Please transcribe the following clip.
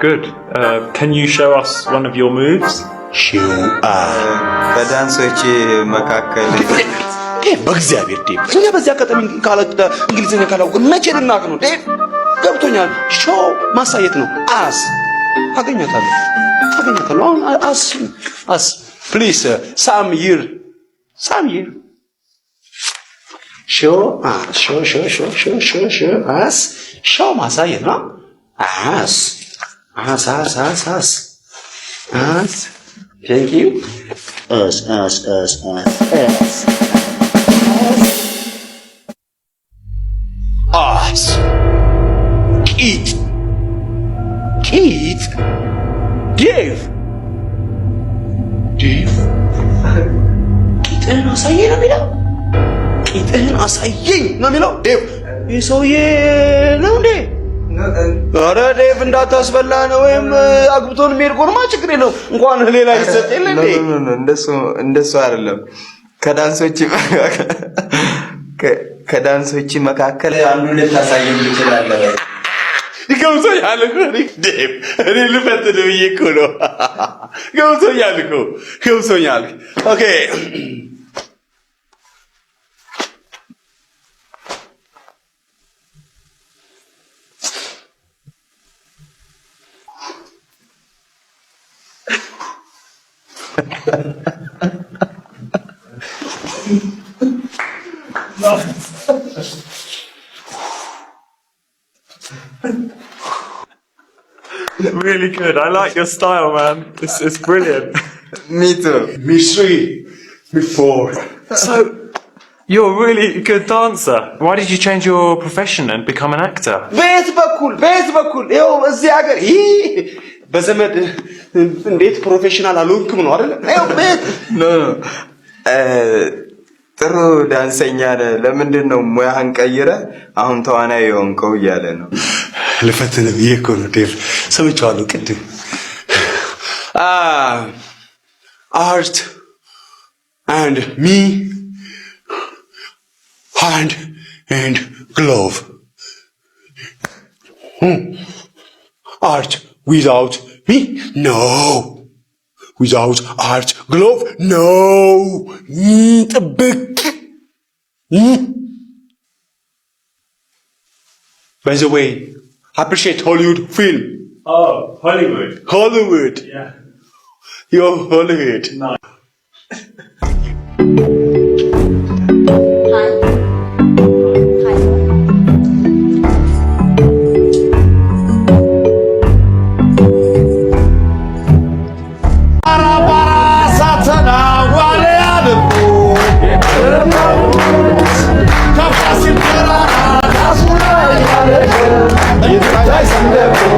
Good. Can you show us one of your moves? Show በዳንሶች መካከል በእግዚአብሔር ዴቭ እኛ በዚያ ከተማ ካላቀ እንግሊዝኛ ካላውቅ መቼ ልናቅ ነው ዴቭ ገብቶኛል ሾው ማሳየት ነው አስ አገኛታለሁ አሁን አስ ፕሊዝ some year show as show ማሳየት ነው as thank you as Keith Dave ቂጥህን አሳየኝ ነው የሚለው ቂጥህን አሳየኝ ነው የሚለው ዴቭ ይህ ሰውዬ ነው እንዴ ኧረ ዴቭ እንዳታስበላ ነው ወይም አግብቶን የሚሄድ ከሆነማ ችግር የለውም እንኳን ሌላ ይሰጥ የለ እንዴ እንደሱ አይደለም ከዳንሶች መካከል አንዱ ልታሳየኝ ትችላለህ ገብቶኛል እኮ ዴቭ እኔ ልፈትህ ብዬ እኮ ነው ገብቶኛል ኦኬ Really good. I like your style, man. It's brilliant. Me too. Me 3 me 4 So, you're a really good dancer. Why did you change your profession and become an actor? ቤት በኩል ይኸው እዚህ ሀገር በዘመድ እንዴት ፕሮፌሽናል አልሆንክም ነው አይደል? ይኸው ቤት ጥሩ ዳንሰኛ ነህ ለምንድን ነው ሙያህን ቀይረህ አሁን ተዋናይ የሆንከው እያለ ነው ልፈትህ ብዬ እኮ ነው ዴቭ ሰምቼዋለሁ ቅድም art and me hand and glove art without me no without art glove no ጥብቅ by the way appreciate Hollywood film Hollywood Yeah. You're Hollywood Nice. It's